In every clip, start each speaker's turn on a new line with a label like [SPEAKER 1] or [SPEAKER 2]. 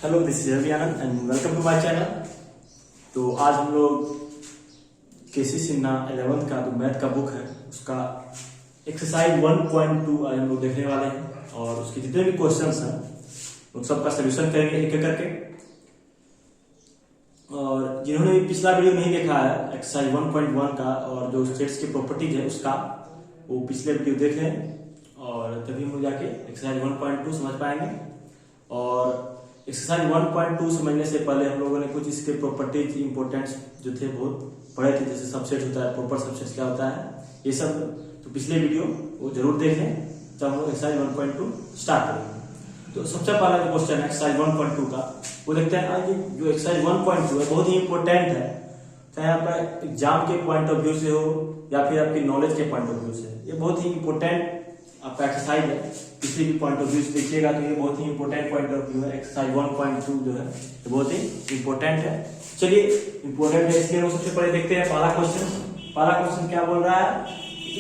[SPEAKER 1] Hello, this is Ravi Anand and welcome to my channel. तो आज हम लोग केसी सिन्हा 11th का जो मैथ का बुक है उसका एक्सरसाइज 1.2 आज हम लोग देखने वाले हैं और उसके जितने भी क्वेश्चंस हैं उन सबका सोल्यूशन करेंगे एक एक करके। और जिन्होंने भी पिछला वीडियो नहीं देखा है एक्सरसाइज 1.1 का और जो स्टेट्स की प्रॉपर्टीज है उसका, वो पिछले वीडियो देख लें और तभी हम जाके एक्सरसाइज 1.2 समझ पाएंगे। और एक्सरसाइज 1.2 समझने से पहले हम लोगों ने कुछ इसके प्रॉपर्टीज इंपॉर्टेंट्स जो थे बहुत पढ़े थे, जैसे सबसेट होता है, प्रॉपर सबसेट क्या होता है, ये सब तो पिछले वीडियो वो जरूर देख लें जब हम लोग एक्सरसाइज 1.2 स्टार्ट करेंगे। तो सबसे पहला जो क्वेश्चन है एक्सरसाइज 1.2 का वो देखते हैं। आज जो एक्सरसाइज 1.2 है बहुत ही इंपॉर्टेंट है, चाहे आपका एग्जाम के पॉइंट ऑफ व्यू से हो या फिर आपकी नॉलेज के पॉइंट ऑफ व्यू से, ये बहुत ही इंपॉर्टेंट आपका एक्सरसाइज है। किसी भी पॉइंट ऑफ व्यू से देखिएगा तो ये बहुत ही इंपॉर्टेंट पॉइंट ऑफ व्यू है। एक्सरसाइज 1.2 जो है ये बहुत ही इंपॉर्टेंट है। चलिए इंपॉर्टेंट है इसलिए हम सबसे पहले देखते हैं पहला क्वेश्चन। पहला क्वेश्चन क्या बोल रहा है,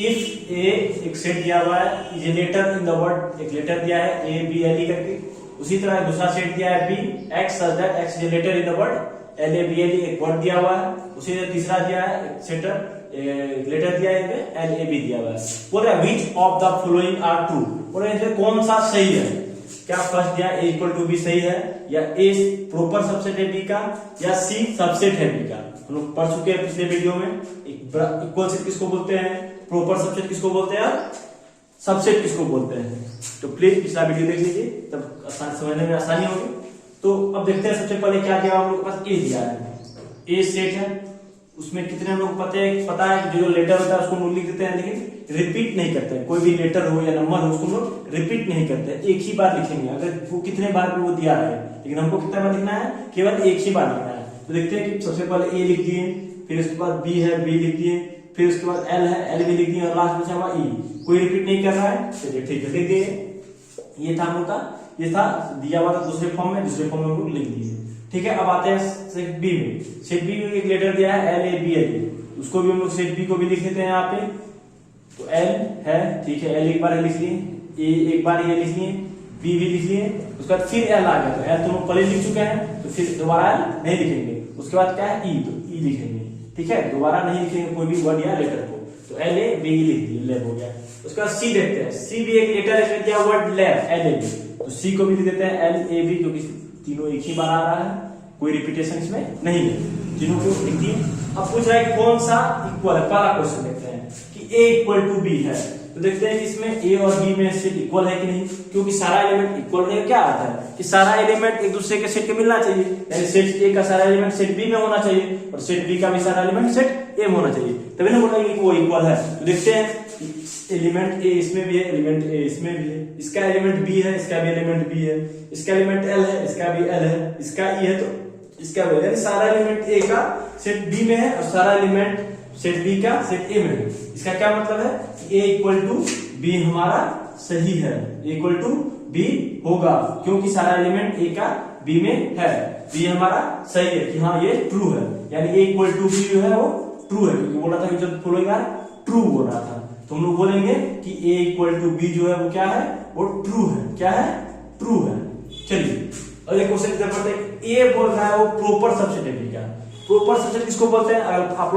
[SPEAKER 1] इफ ए एक सेट दिया हुआ है, is a letter in the word, एक लेटर दिया है ए बी एल ई करके, उसी तरह दूसरा सेट दिया है B X such that X is a letter in the word L A B L E, एक वर्ड दिया हुआ है, उसी तरह तीसरा दिया है एक सेटर लेटर दिया है एल ए बी दिया हुआ है। बोल रहा है which of the following are true, बोल रहे हैं कौन सा सही है। क्या फर्स्ट दिया ए इक्वल टू बी सही है, या ए प्रॉपर सबसेट है बी का, या सी सबसेट है बी का। हम लोग पढ़ चुके हैं पिछले वीडियो में। इक्वल सेट किसको बोलते हैं, प्रॉपर सबसेट किसको बोलते हैं, सबसेट किसको बोलते हैं। तो प्लीज पिछला वीडियो देख लीजिए, तब समझने में आसानी होगी। तो अब देखते हैं सबसे पहले क्या दिया हम लोग के पास, ए दिया है, ए सेट है, उसमें कितने हम लोग पता है जो लेटर होता है उसको हम लोग लिख देते हैं, लेकिन रिपीट नहीं करते हैं। कोई भी लेटर हो या नंबर हो उसको हम लोग रिपीट नहीं करते, एक ही बार लिखेंगे। अगर वो कितने बार भी वो दिया है, लेकिन हमको कितना बार लिखना है, केवल एक ही बार लिखना है। तो देखते हैं कि सबसे पहले ए लिख दिए, फिर उसके बाद बी है, बी लिख दिए, फिर उसके बाद एल है, एल भी लिख दिए, और लास्ट में हमारा ई। कोई रिपीट नहीं कर रहा है, चलिए ठीक है लिख दिए। ये था हम लोग का, ये था दिया हुआ था दूसरे फॉर्म में, दूसरे फॉर्म में हम लोग लिख दिए। ठीक है, अब आते हैं सेट बी में। सेट बी में एक लेटर दिया है एल ए बी एल, उसको भी हम लोग सेट बी को भी लिख लेते हैं यहाँ पे। तो एल है, ठीक है, एल एक बार लिख लिए, ए एक बार ये लिख लिए, बी भी लिख लिए, उसके बाद फिर एल आ गया। तो एल तो हम पहले लिख चुके हैं, तो फिर दोबारा एल नहीं लिखेंगे। उसके बाद क्या है ई, तो ई लिखेंगे। ठीक है, दोबारा नहीं लिखेंगे कोई भी वर्ड या लेटर को। तो एल ए बी लिख दिए, लैब हो गया। उसके बाद सी देखते हैं, सी भी एक लेटर है, दिया word lab L A B, तो सी को भी लिख देते हैं एल ए बी, जो कि तीनों एक ही बार आ रहा है, कोई रिपीटेशन इसमें नहीं है, तीनों को लिख दिए। अब पूछ रहा है कौन सा इक्वल है। पहला क्वेश्चन देखते हैं कि ए इक्वल टू बी है, तो देखते हैं कि इसमें ए और बी में सेट इक्वल है कि नहीं, क्योंकि सारा एलिमेंट इक्वल है। क्या आता है कि सारा एलिमेंट एक दूसरे के सेट के मिलना चाहिए, यानी सेट ए का सारा एलिमेंट सेट बी में होना चाहिए और सेट बी का भी सारा एलिमेंट सेट ए में होना चाहिए, तभी ना बोलेंगे कि वो इक्वल है। तो देखते हैं एलिमेंट ए इसमें भी है, एलिमेंट ए इसमें भी है, इसका एलिमेंट बी है, इसका भी एलिमेंट बी है, इसका एलिमेंट एल है, इसका भी एल है, इसका ई है, तो इसका भी, यानी सारा एलिमेंट ए का सेट बी में है और सारा एलिमेंट सेट बी का सेट ए में है। इसका क्या मतलब है कि ए इक्वल टू बी हमारा सही है, ए इक्वल टू बी होगा, क्योंकि सारा एलिमेंट ए का बी में है, बी हमारा सही है कि हाँ ये ट्रू है, यानी ए इक्वल टू बी जो है वो ट्रू है, क्योंकि बोला था कि जब फॉलोइंग आर ट्रू बोल रहा था। तो हम लोग बोलेंगे कि ए इक्वल टू बी जो है वो क्या है, वो ट्रू है। क्या है, ट्रू है। चलिए अगले क्वेश्चन की तरफ बढ़ते हैं। ए बोल रहा है वो प्रॉपर सबसेट है बी का। प्रॉपर सबसेट किसको बोलते हैं, अगर आप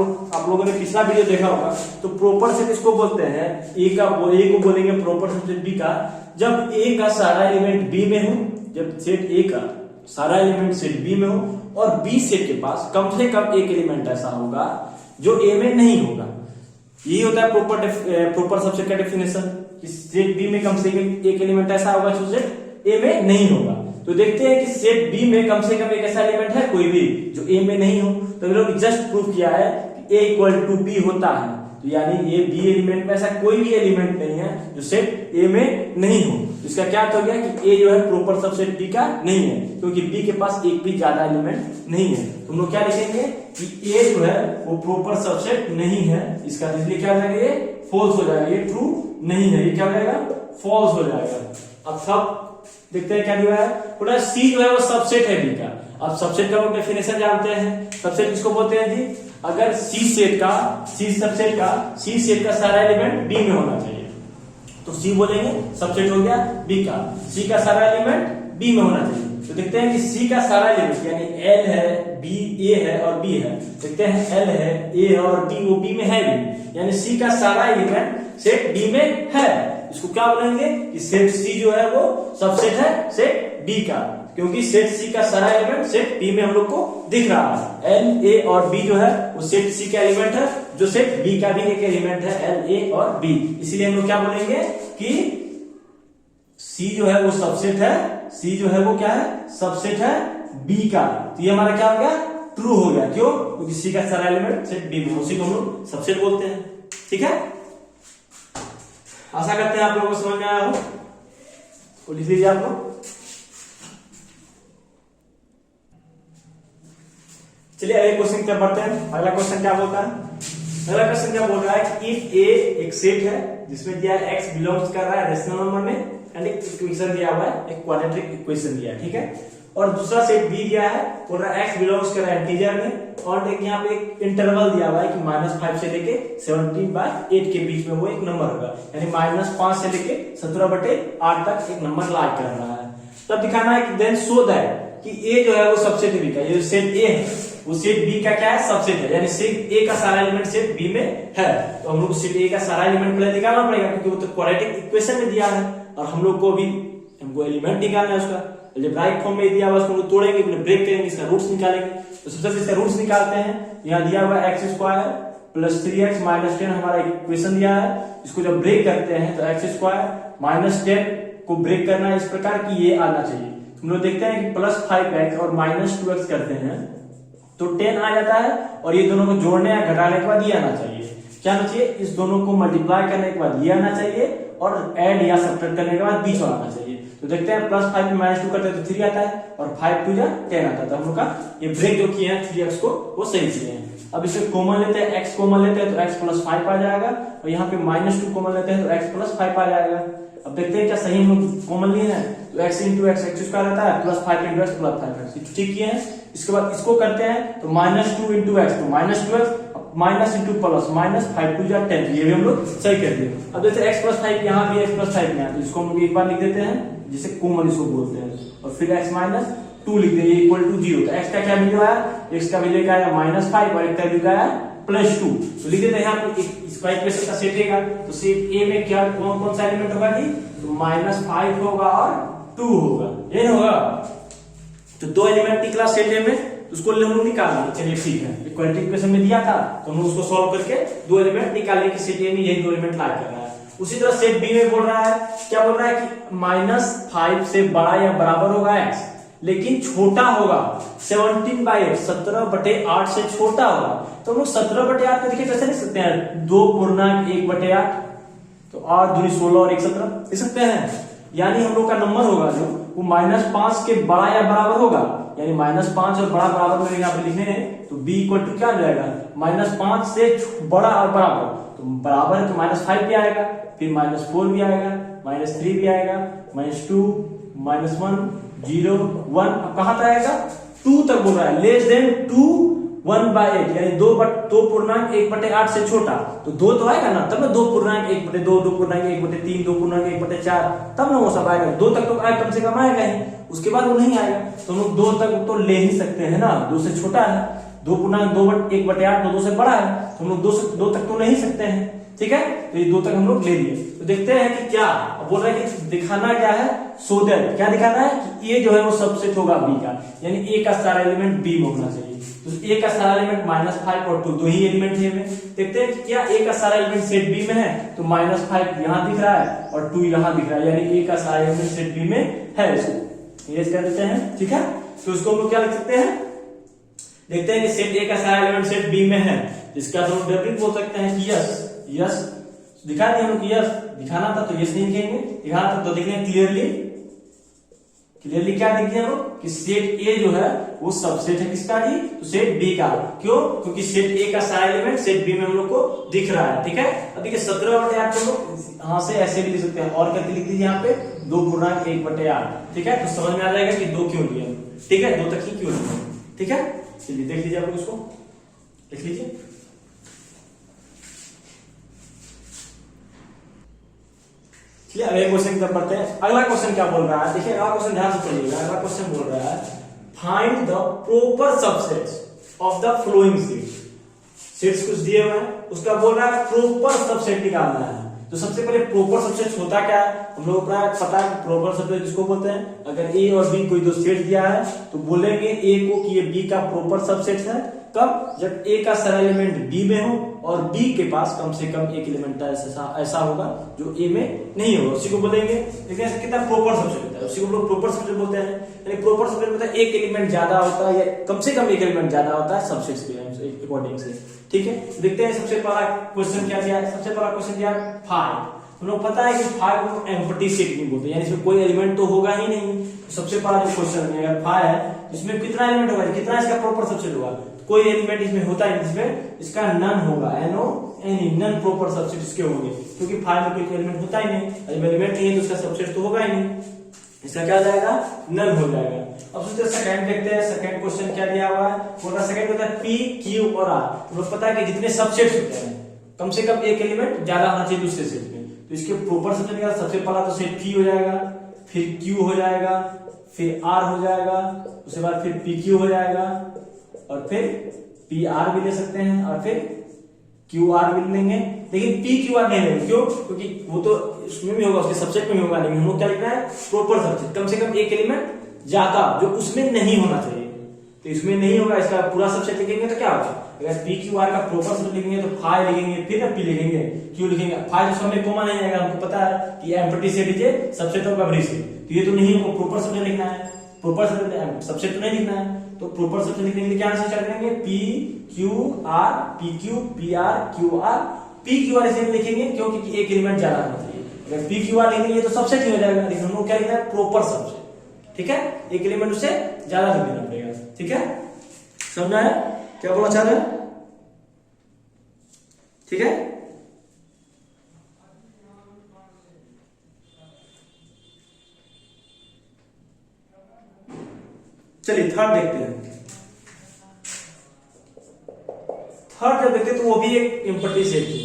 [SPEAKER 1] लोगों ने पिछला वीडियो देखा होगा तो प्रॉपर सेट किसको बोलते हैं, ए को बोलेंगे प्रॉपर सबसेट बी का जब ए का सारा एलिमेंट बी में हो, जब सेट ए का सारा एलिमेंट सेट बी में हो और बी सेट के पास कम से कम एक एलिमेंट ऐसा होगा जो ए में नहीं होगा। यही होता है प्रॉपर सबसेट का डेफिनेशन, सेट बी में कम से कम एक एलिमेंट ऐसा होगा जो सेट ए में नहीं होगा। तो देखते हैं कि सेट बी में कम से कम एक ऐसा एलिमेंट है कोई भी जो ए में नहीं हो। तो हम लोग जस्ट प्रूव किया है कि ए इक्वल टू बी होता है, तो यानी ये बी एलिमेंट में ऐसा कोई भी एलिमेंट नहीं है जो सेट ए में नहीं हो। तो इसका क्या हो गया कि ए जो है प्रॉपर सबसेट बी का नहीं है, क्योंकि बी के पास एक भी ज्यादा एलिमेंट नहीं है। तो हम लोग क्या लिखेंगे कि ए जो है वो प्रॉपर सबसेट नहीं है, इसका इसलिए क्या हो जाएगा, ये फॉल्स हो जाएगा, ये ट्रू नहीं है, ये क्या हो जाएगा, फॉल्स हो जाएगा। अब सब देखते हैं क्या दिया है, पूरा सी जो है वो सबसेट है बी का। अब सबसेट का लोग डेफिनेशन जानते हैं, सबसेट किसको बोलते हैं जी, अगर सी सेट का सारा एलिमेंट बी में होना चाहिए, तो सी बोलेंगे सबसेट हो गया बी का, सी का सारा एलिमेंट बी में होना चाहिए। तो देखते हैं कि सी का सारा एलिमेंट यानी एल है, बी, ए है और बी है। देखते हैं एल है, ए है और बी, वो बी में है भी, यानी सी का सारा एलिमेंट सेट बी में है। इसको क्या बोलेंगे कि सेट सी जो है वो सबसेट है सेट बी का, क्योंकि सेट सी का सारा एलिमेंट सेट बी में हम लोग को दिख रहा है। एल, ए और बी जो है वो सेट सी का एलिमेंट है, जो सेट बी का भी एक एलिमेंट है, एल, ए और बी। इसीलिए हम लोग क्या बोलेंगे कि सी जो है वो सबसेट है, सी जो है वो क्या है, सबसेट है बी का। तो ये हमारा क्या हो गया, ट्रू हो गया। क्यों? क्योंकि सी का सारा एलिमेंट सेट बी में, उसी को हम लोग सबसेट बोलते हैं। ठीक है, आशा करते हैं आप लोगों को समझ में आया हो। तो लिख लीजिए आप लोग। चलिए अगले क्वेश्चन की तरफ बढ़ते हैं। अगला क्वेश्चन क्या बोलता है? अगला क्वेश्चन क्या बोल रहा है कि इफ ए एक सेट है जिसमें दिया है एक्स बिलोंग्स कर रहा है रेशनल नंबर में, एंड एक इक्वेशन दिया हुआ है, एक क्वाड्रेटिक इक्वेशन दिया है, ठीक है। और दूसरा सेट बी दिया है, बोल रहा है एक्स बिलोंग्स कर रहा है इंटीजर में, और एक यहाँ पे एक इंटरवल दिया हुआ है कि -5 से लेके 17/8 के बीच में वो एक नंबर होगा, यानी -5 से लेके 17/8 तक एक नंबर लाई कर रहा है। तब दिखाना है कि देन शो दैट कि ए जो है वो सबसेट बी का, ये सेट ए है वो सेट बी का क्या है, सबसेट है, यानी सेट ए का सारा एलिमेंट सेट बी में है। तो हम लोग सेट ए का सारा एलिमेंट पहले निकालना पड़ेगा, क्योंकि वो तो क्वाड्रेटिक इक्वेशन में दिया है, और हम लोग को भी हमको एलिमेंट निकालना है उसका। अलजेब्राइक फॉर्म में दिया हुआ उसको तोड़ेंगे, ब्रेक करेंगे, इसका रूट्स निकालेंगे। तो सबसे पहले इसका रूट्स निकालते हैं। यहाँ दिया हुआ x² + 3x - 10 हमारा इक्वेशन दिया है। इसको जब ब्रेक करते हैं तो x² - 10 को ब्रेक करना है इस प्रकार की ये आना चाहिए। हम लोग देखते हैं कि +5x और -2x करते हैं तो 10 आ जाता है, और ये दोनों को जोड़ने या घटाने के बाद ये आना चाहिए। क्या आना चाहिए? इस दोनों को मल्टीप्लाई करने के बाद ये आना चाहिए, और ऐड या सब्ट्रैक्ट करने के बाद बीच वाला आना चाहिए। तो देखते हैं +5 में -2 करते हैं तो 3 आता है, और 5 2 जा 10 आता है। तो हम लोग का ये ब्रेक जो किए हैं 3x को वो सही किए हैं। अब इसे कॉमन लेते हैं, x कॉमन लेते हैं तो x + 5 आ जाएगा, और यहाँ पे -2 कॉमन लेते हैं तो x + 5 आ जाएगा। अब देखते हैं क्या सही हम लोग कॉमन लिए हैं, तो x × x x² रहता है, +5 × x + 5x, ठीक किए हैं। इसके बाद इसको करते हैं तो -2 × x, तो -2x माइनस इंटू प्लस, -5 2 जा 10, ये भी हम लोग सही कर दिए। अब जैसे x + 5 यहाँ भी x + 5 में है, तो इसको हम लोग एक बार लिख देते हैं, जिसे कॉमन इसको बोलते हैं, और फिर x - 2 लिख देंगे = 0। तो x का क्या वैल्यू आया, x का वैल्यू आया -5 और x का वैल्यू आया +2। तो लिख देते हैं यहाँ पे इसका इक्वेशन का सेट रहेगा। तो सेट ए में क्या कौन कौन सा एलिमेंट होगा जी, तो -5 होगा और 2 होगा, ये होगा। तो दो एलिमेंट निकला सेट ए में, उसको हम लोग निकालना। चलिए ठीक है, क्वाड्रेटिक इक्वेशन में दिया था तो हम उसको सॉल्व करके दो एलिमेंट निकाले कि सेट ए में यही दो एलिमेंट ला कर रहा है। उसी तरह सेट बी में बोल रहा है, क्या बोल रहा है कि -5 से बड़ा या बराबर होगा x, लेकिन छोटा होगा 17/8, 17/8 से छोटा होगा। तो हम लोग 17/8 को देखिए कैसे लिख सकते हैं, 2.1/8, तो 8 दूनी 16 और 1 17 लिख सकते हैं। यानी हम लोग का नंबर होगा जो वो -5 के बड़ा या बराबर होगा, यानी -5 और बड़ा बराबर में यहाँ पे लिखने हैं, तो b = क्या आ जाएगा, -5 से बड़ा और बराबर, तो बराबर है तो -5 भी आएगा, फिर -4 भी आएगा, -3 भी आएगा, -2 -1 0 1, अब कहां तक आएगा, 2 तक बोल रहा है। <2 1/8 यानी 2.1/8 से छोटा, तो 2 तो आएगा ना, तब ना 2.1/2 2.1/3 2.1/4, तब ना वो सब आएगा। 2 तक तो आएगा, कम से कम आएगा ही, उसके बाद वो नहीं आएगा। तो हम लोग 2 तक तो ले ही सकते हैं ना, 2 से छोटा है, 2.1/8 2 से बड़ा है, तो हम लोग 2 तक तो ले ही सकते हैं, ठीक है। तो ये 2 तक हम लोग ले लिए। तो देखते हैं कि क्या बोल रहे हैं, कि दिखाना क्या है, सो दैट, क्या दिखाना है कि ए जो है वो सबसेट होगा बी का, यानी ए का सारा एलिमेंट बी में होना चाहिए। तो ए का सारा एलिमेंट -5 और 2 दो ही एलिमेंट है में। देखते हैं कि क्या ए का सारा एलिमेंट सेट बी में है, तो -5 यहां दिख रहा है और 2 यहां दिख रहा है, यानी ए का सारा एलिमेंट सेट बी में है। इसको इरेज कर देते हैं, ठीक है। तो इसको हम लोग क्या लिख सकते हैं, देखते हैं कि सेट ए का सारा एलिमेंट सेट बी में है, इसका तो डेफिनेट बोल सकते हैं कि यस दिखा दिया हम लोग, यस दिखाना था तो यस नहीं लिखेंगे, दिखाना था तो देखेंगे क्लियरली क्या देखिए हम लोग कि सेट ए जो है वो सबसेट है किसका जी, तो सेट बी का। क्यों? क्योंकि सेट ए का सारा एलिमेंट सेट बी में हम लोग को दिख रहा है, ठीक है। अब देखिए 17/8 हम लोग यहां से ऐसे भी लिख सकते हैं, और करके लिख दीजिए यहाँ पे 2.1/8, ठीक है। तो समझ में आ जाएगा कि 2 क्यों लिया, ठीक है, 2 तक ही क्यों लिया, ठीक है। चलिए देख लीजिए आप लोग, इसको लिख लीजिए। चलिए अगले क्वेश्चन की तरफ बढ़ते हैं। अगला क्वेश्चन क्या बोल रहा है, देखिए अगला क्वेश्चन ध्यान से पढ़िएगा। अगला क्वेश्चन बोल रहा है find the proper subsets of the flowing sets. Sets कुछ दिए हुए हैं, उसका बोल रहा है प्रॉपर सबसेट निकालना है। तो सबसे पहले प्रॉपर सबसेट होता क्या है, हम लोगों को पता है प्रॉपर सबसेट किसको बोलते हैं। अगर ए और बी कोई दो सेट दिया है तो बोलेंगे ए को कि ये बी का प्रॉपर सबसेट है कब, जब ए का सारा एलिमेंट बी में हो और बी के पास कम से कम एक एलिमेंट ऐसा होगा जो ए में नहीं होगा, उसी को बोलेंगे। लेकिन ऐसा कितना प्रॉपर सबसेट होता है, उसी को लोग प्रॉपर सबसेट बोलते हैं। यानी प्रॉपर सबसेट मतलब एक एलिमेंट ज्यादा होता है या कम से कम एक एलिमेंट ज्यादा होता है सबसेट्स के अकॉर्डिंग से। ठीक है, देखते हैं सबसे पहला क्वेश्चन क्या दिया है। सबसे पहला क्वेश्चन दिया 5। हम लोग पता है कि 5 को एम्प्टी सेट नहीं बोलते, यानी इसमें कोई एलिमेंट तो होगा ही नहीं। तो सबसे पहला जो क्वेश्चन है अगर 5 है इसमें कितना एलिमेंट होगा, कितना इसका प्रॉपर सबसेट होगा, कोई एलिमेंट इसमें होता है जिसमें इसका नन होगा, नन प्रॉपर सबसेट इसके होंगे, क्योंकि 5 में कोई एलिमेंट होता ही नहीं। जब एलिमेंट नहीं है तो उसका सबसेट तो होगा ही नहीं, इसका क्या जाएगा, नन हो जाएगा। अब सोचते सेकंड देखते हैं। सेकंड क्वेश्चन क्या दिया हुआ है, बोला सेकंड होता है पी क्यू और आर। तो पता है कि जितने सबसेट्स होते हैं कम से कम एक एलिमेंट ज्यादा होना चाहिए दूसरे सेट में। तो इसके प्रॉपर सबसेट का सबसे पहला तो सेट पी हो जाएगा, फिर क्यू हो जाएगा, फिर आर हो जाएगा, उसके बाद फिर पी क्यू हो जाएगा और फिर पी आर भी ले सकते हैं और फिर क्यू आर भी लेंगे। लेकिन पी क्यू आर नहीं लेंगे, क्यों, क्योंकि वो तो उसमें भी होगा, उसके सबसेट में भी होगा, लेकिन हम लोग क्या लिखना है, प्रॉपर सबसेट, कम से कम एक एलिमेंट ज्यादा जो उसमें नहीं होना चाहिए। तो इसमें नहीं होगा, इसका पूरा सबसेट लिखेंगे तो क्या होगा, अगर पी क्यू आर का प्रॉपर सबसेट लिखेंगे तो 5 लिखेंगे, फिर ना पी लिखेंगे, क्यू लिखेंगे। 5 तो हमें कॉमन नहीं आएगा, हमको पता है कि एम्प्टी सेट लीजिए सबसेट ऑफ एवरी सेट, तो ये तो नहीं होगा, प्रॉपर सबसेट लिखना है, प्रॉपर सबसेट तो नहीं लिखना है। तो प्रॉपर सबसेट लिखने के लिए क्या आंसर करेंगे, P Q R, P Q, P R, Q R, P Q R ऐसे लिखेंगे क्योंकि एक एलिमेंट ज्यादा होना चाहिए। अगर पी क्यू आर लिखेंगे तो सबसेट ही हो जाएगा, लेकिन हम लोग क्या लिखना है, प्रॉपर सबसेट। ठीक है, एक एलिमेंट उससे ज्यादा लिख देना पड़ेगा। ठीक है, समझा है क्या बोला चाह रहे हैं। ठीक है, चलिए थर्ड देखते हैं। थर्ड जब देखते हैं तो वो भी एक एम्प्टी सेट है,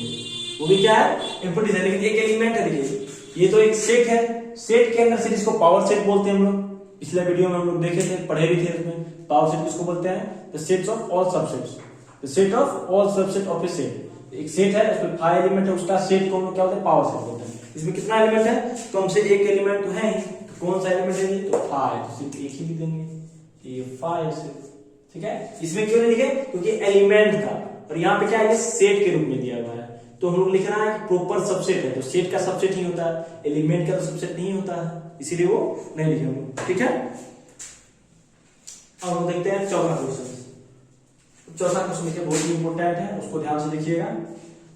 [SPEAKER 1] वो भी क्या है, एम्प्टी सेट, लेकिन एक एलिमेंट है। देखिए ये तो एक सेट है, सेट के अंदर से जिसको पावर सेट बोलते हैं हम लोग, पिछले वीडियो में हम लोग देखे थे, पढ़े भी थे इसमें। पावर सेट किसको बोलते हैं, the sets of all subsets, the set of all subset of A set. एक सेट है, उसमें 5 एलिमेंट है, उसका सेट को हम लोग क्या बोलते हैं, पावर सेट बोलते हैं। इसमें कितना एलिमेंट है, तो हमसे एक एलिमेंट तो है, तो कौन सा एलिमेंट है, तो 5, तो सिर्फ एक ही लिख देंगे, ये 5 से। ठीक है, इसमें क्यों नहीं लिखे, क्योंकि एलिमेंट था और यहाँ पे क्या है, सेट के रूप में दिया हुआ है। तो हम लोग लिख रहा है कि प्रॉपर सबसेट है, तो सेट का सबसेट ही होता है, एलिमेंट का तो सबसेट नहीं होता है, इसीलिए वो नहीं लिखे हम लोग। ठीक है, अब हम देखते हैं चौथा क्वेश्चन। चौथा क्वेश्चन देखिए बहुत ही इंपॉर्टेंट है, उसको ध्यान से देखिएगा।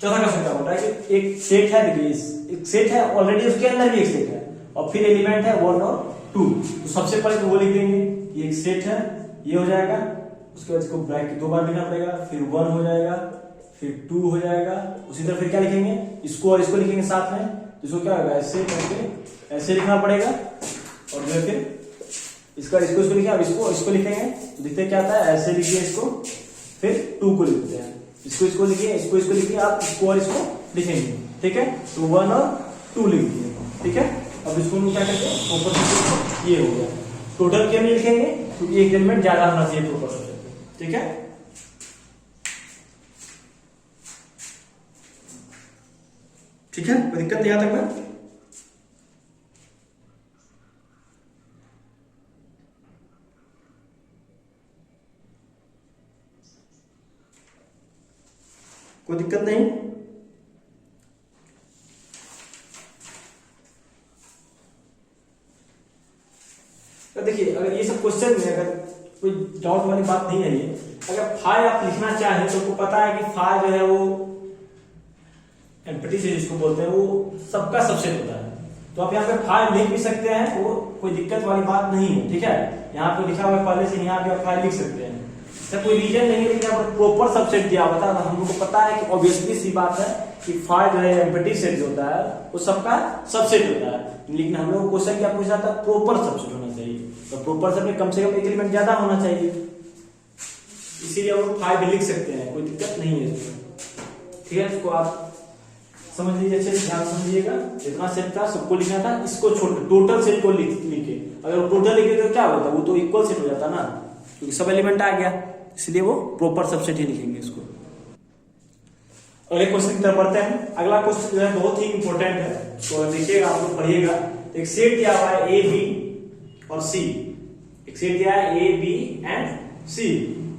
[SPEAKER 1] चौथा क्वेश्चन क्या बोल रहा है कि एक सेट है, देखिए एक सेट है ऑलरेडी, उसके अंदर भी एक सेट है और फिर एलिमेंट है 1 और 2। तो सबसे पहले तो वो लिख देंगे, ये एक सेट है, ये हो जाएगा, उसके बाद इसको ब्रैकेट 2 बार लिखना पड़ेगा, फिर 1 हो जाएगा, फिर 2 हो जाएगा। उसी तरह फिर क्या लिखेंगे, इसको और इसको लिखेंगे साथ में, तो इसको क्या होगा, ऐसे करके ऐसे लिखना पड़ेगा और फिर इसका इसको लिखेंगे, अब इसको लिखेंगे तो देखते क्या आता है, ऐसे लिखिए इसको, फिर 2 को लिखते हैं, इसको लिखिए, इसको लिखिए, आप इसको और इसको लिखेंगे। ठीक है, तो 1 और 2 लिख दिए। ठीक है, अब इसको क्या करते हैं, ऊपर ये हो गया। टोटल क्या नहीं लिखेंगे क्योंकि एक एलिमेंट ज्यादा होना चाहिए प्रॉपर सबसेट। ठीक है, ठीक है, कोई दिक्कत नहीं यहां तक में। कोई दिक्कत नहीं। तो देखिए अगर ये सब क्वेश्चन में अगर कोई डाउट वाली बात नहीं है, ये अगर 5 आप लिखना चाहें तो आपको पता है कि 5 जो है वो एम्प्टी सेट जिसको बोलते हैं, वो सबका सबसेट होता है। तो आप यहाँ पे 5 लिख भी सकते हैं, वो कोई दिक्कत वाली बात नहीं है। ठीक है, यहाँ पे लिखा हुआ है पहले से, यहाँ पे आप 5 लिख सकते हैं, इसका कोई रीजन नहीं है। लेकिन यहाँ पर प्रॉपर सबसेट दिया हुआ था, हम लोग को पता है कि ऑब्वियसली सी बात है कि 5 जो है एम्प्टी सेट जो होता है वो सबका सबसेट होता है। लेकिन हम लोग क्वेश्चन क्या पूछा था, प्रॉपर सबसेट होना चाहिए, तो प्रॉपर सबसेट में कम से कम एक एलिमेंट ज्यादा होना चाहिए, इसीलिए हम लोग 5 लिख सकते हैं, कोई दिक्कत नहीं है इसमें। ठीक है, इसको आप समझ लीजिए, अच्छे से ध्यान समझिएगा। जितना सेट था सबको लिखना था, इसको छोड़ टोटल सेट को लिखे। अगर टोटल लिखे तो क्या होता, वो तो इक्वल सेट हो जाता ना, क्योंकि सब एलिमेंट आ गया, इसलिए वो प्रॉपर सबसेट ही लिखेंगे इसको। अगले क्वेश्चन की तरफ बढ़ते हैं। अगला क्वेश्चन जो है बहुत ही इंपॉर्टेंट है, तो देखिएगा, आप लोग पढ़िएगा। एक सेट दिया हुआ है ए बी और सी, एक सेट दिया है ए बी एंड सी,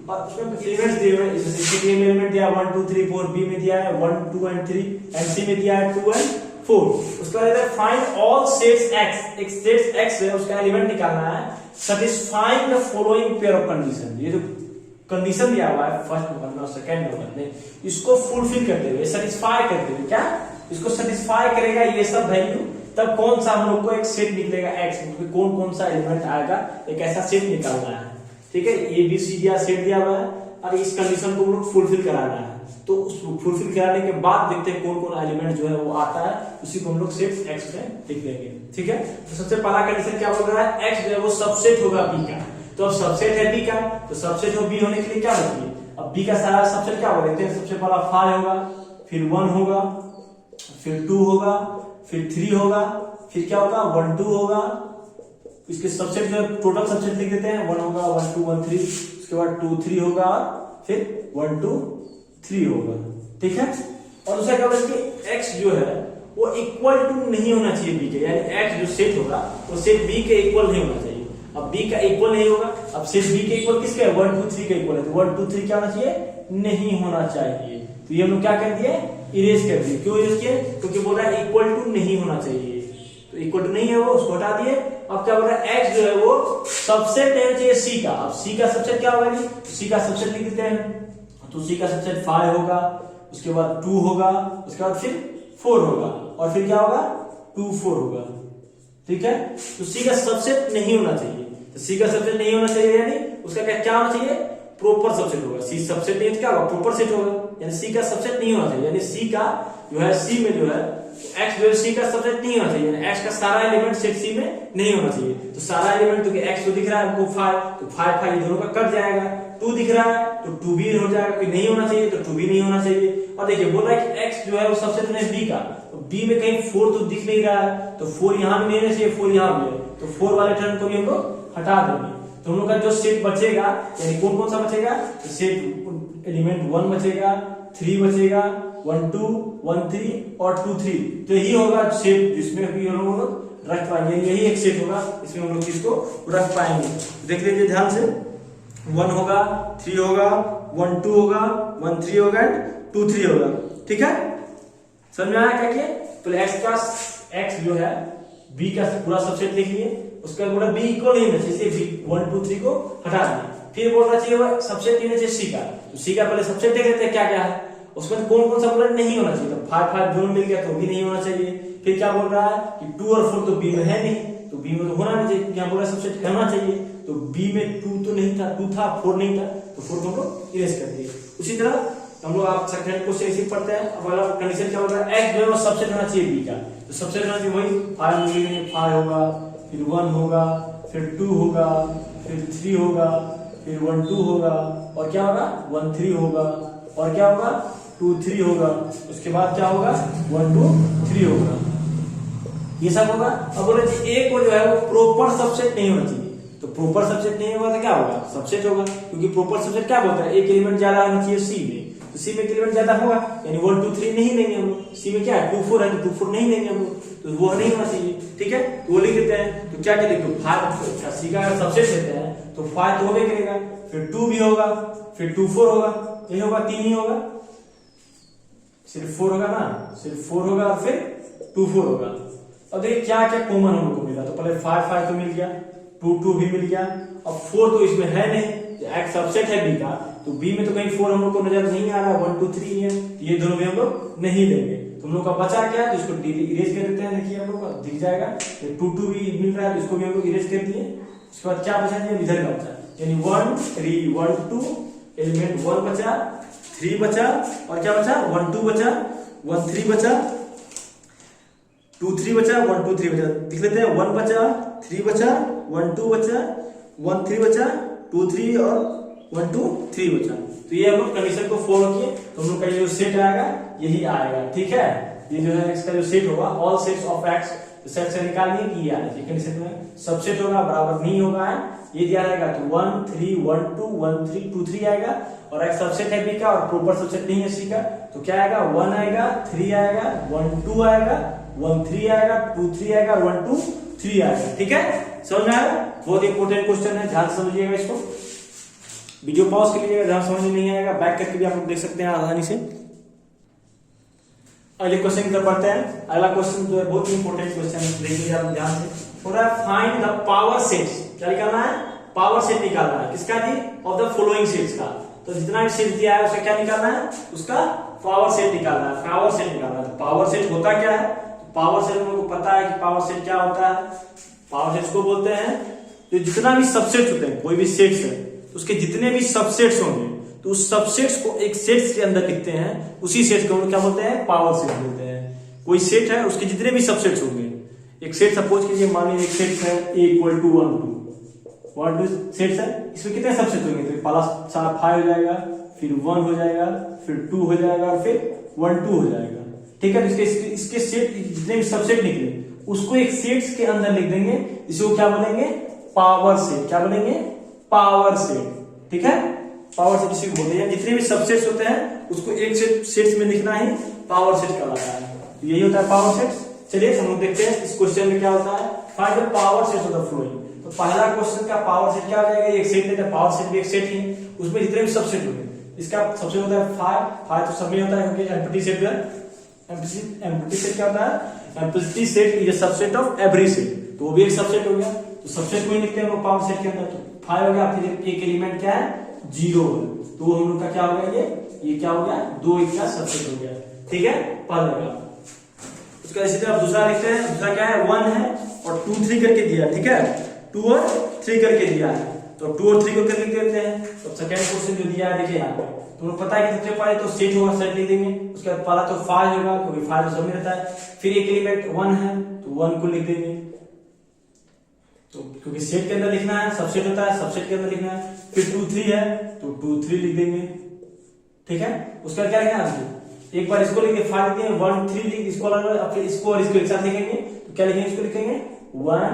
[SPEAKER 1] और उसमें एलिमेंट्स दिए हुए हैं। जैसे सी में एलिमेंट दिया 1 2 3 4, बी में दिया है 1 2 एंड 3, एंड सी में दिया है 2 एंड 4। उसके बाद फाइंड ऑल सेट्स एक्स, एक सेट एक्स है उसका एलिमेंट निकालना है satisfying the following pair of condition. ये जो कंडीशन दिया हुआ है फर्स्ट नंबर और सेकंड नंबर में, इसको फुलफिल करते हुए, सेटिस्फाई करते हुए, क्या इसको सेटिस्फाई करेगा ये सब वैल्यू, तब कौन सा हम लोग को एक सेट निकलेगा एक्स, कौन कौन सा एलिमेंट आएगा, एक ऐसा सेट निकालना है। ठीक है, ए बी सी दिया सेट दिया हुआ है, और इस कंडीशन को हम लोग फुलफिल कराना है। तो उस फुलफिल कराने के बाद देखते हैं कौन कौन एलिमेंट जो है वो आता है, उसी को हम लोग सेट एक्स में लिख देंगे। ठीक है, तो सबसे पहला कंडीशन क्या बोल रहा है, एक्स जो है वो सबसेट होगा बी का। तो अब सबसेट है बी का, तो सबसेट हो बी होने के लिए क्या होती है, अब बी का सारा सबसेट क्या होगा देखते हैं। सबसे पहला 5 होगा, फिर 1 होगा, फिर 2 होगा, फिर 3 होगा, फिर क्या होगा 1 2 होगा। इसके सबसेट जो टोटल सबसेट लिख देते हैं, 1 होगा 1 2 1 3, उसके बाद 2 3 होगा, फिर 1 2 3 होगा। ठीक है, और दूसरा क्या होगा कि एक्स जो है वो इक्वल टू नहीं होना चाहिए बी के, यानी एक्स जो सेट होगा वो सेट बी के इक्वल नहीं होना चाहिए। अब b का इक्वल नहीं होगा, अब सेट b के इक्वल किसका है, 1 2 3 का इक्वल है, तो 1 2 3 क्या होना चाहिए, नहीं होना चाहिए। तो ये हम लोग क्या कर दिए, इरेज कर दिए। क्यों इरेज किए, क्योंकि बोल रहा है इक्वल टू नहीं होना चाहिए, तो इक्वल टू नहीं है वो, उसको हटा दिए। अब क्या बोल रहा है, x जो है वो सबसेट नहीं होना चाहिए c का। अब c का सबसेट क्या होगा जी, c का सबसेट लिख देते हैं। तो c का सबसेट 5 होगा, उसके बाद 2 होगा, उसके बाद फिर 4 होगा, और फिर क्या होगा 2 4 होगा। ठीक है, तो c का सबसेट नहीं होना चाहिए। तो c का सबसेट नहीं होना चाहिए, यानी उसका क्या होना चाहिए, प्रॉपर सबसेट होगा। c सबसेट नहीं तो क्या होगा, प्रॉपर सेट होगा, यानी c का सबसेट नहीं होना चाहिए। यानी c का जो है, c में जो है x जो है c का सबसेट नहीं होना चाहिए, यानी x का सारा एलिमेंट सेट c में नहीं होना चाहिए। तो सारा एलिमेंट, तो x तो दिख रहा है हमको 5, तो 5 5 दोनों का कट जाएगा। 2 दिख रहा है तो 2 भी हो जाएगा, कोई नहीं होना चाहिए तो 2 भी नहीं होना चाहिए। और देखिए बोल रहा है कि x जो है वो सबसेट है b का, तो b में कहीं 4 तो दिख नहीं रहा है, तो 4 यहाँ भी नहीं रहना चाहिए, 4 यहाँ भी है, तो 4 वाले टर्म को भी हम लोग हटा देंगे। तो हम लोग का जो सेट बचेगा, यानी कौन कौन सा बचेगा, तो सेट एलिमेंट 1 बचेगा, 3 बचेगा, 1 2 1 3 और 2 3। तो यही होगा सेट जिसमें भी हम लोग रख पाएंगे, यही एक सेट होगा इसमें हम लोग इसको रख पाएंगे। देख लीजिए ध्यान से, 1 होगा, 3 होगा, 1 2 होगा, 1 3 होगा, 2 3 होगा। ठीक है, समझ में आया क्या किए, तो एक्स जो है बी का पूरा सबसेट लिख लिए, उसका बोला बी इक्वल नहीं होना चाहिए, इसलिए 1 2 3 को हटा दिए। फिर बोलना चाहिए वो सबसेट नहीं होना चाहिए सी का, तो सी का पहले सबसेट देख लेते हैं क्या क्या है, उसमें कौन कौन सा बोला नहीं होना चाहिए। तो 5 5 दोनों मिल गया तो भी नहीं होना चाहिए। फिर क्या बोल रहा है कि 2 और 4 तो बी में है नहीं, तो बी में तो होना नहीं चाहिए, क्या बोल रहा है सबसेट होना चाहिए। तो बी में 2 तो नहीं था, 2 था 4 नहीं था, तो 4 को हम लोग इरेज कर दिए। उसी तरह हम लोग आप सेकंड क्वेश्चन ऐसे पढ़ते हैं। अब अगला कंडीशन क्या होगा, x जो है वो सबसेट होना चाहिए b का, तो सबसेट होना चाहिए वही 5 होगा, फिर 1 होगा, फिर 2 होगा, फिर 3 होगा, फिर 1 2 होगा, और क्या होगा 1 3 होगा, और क्या होगा 2 3 होगा, उसके बाद क्या होगा 1 2 3 होगा, ये सब होगा। अब बोले a को जो है वो प्रॉपर सबसेट नहीं होना चाहिए, तो प्रॉपर सबसेट नहीं होगा तो क्या होगा, सबसेट होगा, क्योंकि प्रॉपर सबसेट क्या बोलता है, एक एलिमेंट ज्यादा होना चाहिए सी में, तो सी में एलिमेंट ज्यादा होगा, यानी 1 2 3 नहीं लेंगे हम लोग। सी में क्या है 2 4 है, तो 2 4 नहीं लेंगे हम लोग, तो वो नहीं होना चाहिए। ठीक है, तो वो लिख देते हैं। तो क्या करेंगे, 5 सी का सबसेट लेते हैं तो 5 तो होबे करेगा, फिर 2 भी होगा, फिर 2 4 होगा, यही होगा, 3 ही होगा, सिर्फ 4 होगा ना, सिर्फ 4 होगा, और फिर 2 4 होगा। अब देखिए क्या क्या कॉमन हम लोग को मिला, तो पहले 5 5 तो मिल गया, 2 2 भी मिल गया, अब 4 तो इसमें है नहीं, एक्स सबसेट है बी का, तो बी में तो कहीं 4 हम लोग को नजर नहीं आ रहा, 1 2 3 है, तो ये दोनों भी हम लोग नहीं लेंगे। तो हम लोग का बचा क्या है, तो इसको इरेज कर देते हैं। देखिए हम लोग का दिख जाएगा, 2 2 भी मिल रहा है, तो इसको भी हम लोग इरेज कर दिए। उसके बाद क्या बचा, इधर का बचा, यानी 1 3 1 2 एलिमेंट 1 बचा, 3 बचा, और क्या बचा 1 2 बचा, 1 3 बचा, 2 3 बचा, 1 2 3 बचा। देख लेते हैं, 1 बचा, 3 बचा, 1 2 बचा, 1 3 बचा, 2 3 और 1 2 3 बचा। तो ये हम लोग कंडीशन को फॉलो किए, तो हम लोग का ये जो सेट आएगा यही आएगा। ठीक है, ये जो है x का जो सेट होगा, ऑल सेट्स ऑफ x, तो सेट से निकालिए कि ये आ जाए कंडीशन में सबसेट होगा बराबर नहीं होगा है, ये दिया रहेगा तो 1 3 1 2 1 3 2 3 आएगा, और एक सबसेट है b का और प्रॉपर सबसेट नहीं है c का, तो क्या आएगा 1 आएगा 3 आएगा 1 2 आएगा 1 3 आएगा 2 3 आएगा 1 2 3 आएगा। ठीक है, समझ में आया? बहुत इंपॉर्टेंट क्वेश्चन है, ध्यान से समझिएगा इसको, वीडियो पॉज कर लीजिएगा, ध्यान समझ में नहीं आएगा बैक करके भी आप लोग देख सकते हैं आसानी से। अगले क्वेश्चन की तरफ बढ़ते हैं। अगला क्वेश्चन जो है बहुत इंपॉर्टेंट क्वेश्चन है, देखिए आप ध्यान से, पूरा फाइंड द पावर सेट्स, क्या निकालना है? पावर सेट निकालना है, किसका जी? ऑफ द फॉलोइंग सेट्स का। तो जितना भी सेट दिया है उसे क्या निकालना है? उसका पावर सेट निकालना है, पावर सेट निकालना है। तो पावर सेट होता क्या है? तो पावर सेट हम लोग को पता है कि पावर सेट क्या होता है, पावर सेट को बोलते हैं जो जितना भी सबसेट्स होते हैं, कोई भी सेट्स है तो उसके जितने भी सबसेट्स होंगे तो उस सबसेट्स को एक सेट के अंदर लिखते हैं, उसी सेट को हम क्या बोलते हैं? पावर सेट बोलते हैं। कोई सेट है उसके जितने भी सबसेट्स होंगे, एक सेट सपोज कीजिए, मान लीजिए एक सेट है a = 1 2 सेट्स है, इसमें कितने सबसेट होंगे? तो पहला 5 हो जाएगा, फिर 1 हो जाएगा, फिर 2 हो जाएगा और फिर 1 2 हो जाएगा। ठीक है, तो इसके सेट जितने भी सबसेट निकले उसको एक सेट्स के अंदर लिख देंगे, इसको क्या बोलेंगे? Power set. क्या बोलेंगे? Power set. ठीक है, पावर सेट इसी को बोलते हैं, जितने भी सबसेट्स होते हैं उसको एक सेट्स में लिखना ही पावर सेट कहलाता है। तो यही होता है पावर सेट। चलिए हम लोग देखते हैं इस क्वेश्चन में क्या होता है, find the power set of the flowing. तो पहला क्वेश्चन का पावर सेट क्या हो जाएगा? एक सेट लेते हैं, पावर सेट भी एक सेट ही, उसमें जितने भी सबसेट होंगे, इसका सबसेट होता है 5 तो सब में होता है क्योंकि एम्प्टी सेट है। एम्प्टी सेट क्या होता है? Empty set is a subset of every set, तो वो भी एक सबसेट हो गया, तो सबसेट को ही लिखते हैं वो पावर सेट के अंदर। तो 5 हो गया, फिर एक एलिमेंट क्या है? 0 है, तो हम लोग का क्या हो गया? ये क्या हो गया? 2 का सबसेट हो गया। ठीक है, पढ़ लेगा। उसका इसी तरह दूसरा लिखते हैं, दूसरा क्या है? 1 है और 2 3 करके दिया। ठीक है, 2 और 3 करके दिया है, तो 2 और 3 को करके लिख देते हैं। तो सेकंड क्वेश्चन जो दिया है देखिए यहाँ पे, तो पता है कि सबसे पहले तो सेट होगा, सेट लिख देंगे, उसके बाद पहला तो 5 होगा क्योंकि 5 तो सब में रहता है, फिर एक एलिमेंट 1 है तो 1 को लिख देंगे, तो क्योंकि सेट के अंदर लिखना है, सबसेट होता है, सबसेट के अंदर लिखना है। फिर 2 3 है तो 2 3 लिख देंगे। ठीक है, उसका क्या लिखना है? एक बार इसको लिखेंगे 5 लिखेंगे, 1 3 लिख, इसको अलग, फिर इसको और इसको एक साथ लिखेंगे, तो क्या लिखेंगे? इसको लिखेंगे 1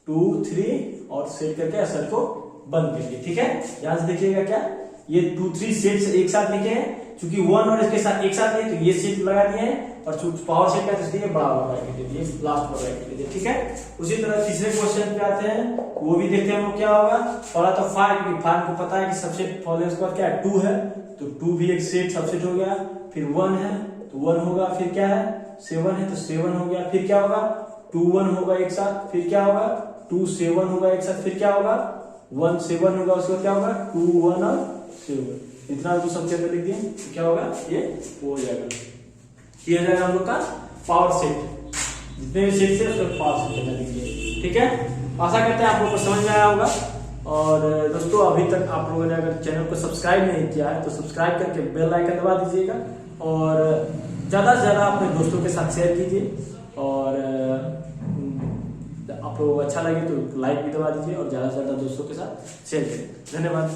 [SPEAKER 1] 2 3 और सेट करके असर को बंद करिए। ठीक है, ध्यान से देखिएगा, क्या ये 2 3 सेट्स एक साथ लिखे हैं, क्योंकि 1 और इसके साथ एक साथ लिए तो ये सेट लगा दिए हैं, और पावर सेट का इसलिए बड़ा वाला रख दीजिए, लास्ट पर रख दीजिए। ठीक है, उसी तरह तीसरे क्वेश्चन पे आते हैं, वो भी देखते हैं हम लोग क्या होगा। पहला तो 5, क्योंकि 5 को पता है कि सबसेट फॉलोइंग उसके बाद क्या है? 2 है, तो 2 भी एक सेट सबसेट हो गया। फिर 1 है तो 1 होगा, फिर क्या है? 7 है तो 7 हो गया, फिर क्या होगा? 2 1 होगा एक साथ, फिर क्या होगा? 2 7 होगा एक साथ, फिर क्या होगा? 1 7 होगा, उसके बाद क्या होगा? 2 1 और 7, इतना तो सब अंदर लिख दिए, तो क्या होगा? ये हो जाएगा, ये हो जाएगा हम लोग का पावर सेट। जितने भी सेट है उसको पावर सेट करना लिखिए। ठीक है, आशा करते हैं आप लोगों को समझ में आया होगा। और दोस्तों, अभी तक आप लोगों ने अगर चैनल को सब्सक्राइब नहीं किया है तो सब्सक्राइब करके बेल आइकन दबा दीजिएगा, और ज्यादा से ज्यादा अपने दोस्तों के साथ शेयर कीजिए, और आप लोगों को अच्छा लगे तो लाइक भी दबा दीजिए, और ज्यादा से ज्यादा दोस्तों के साथ शेयर करिए। धन्यवाद।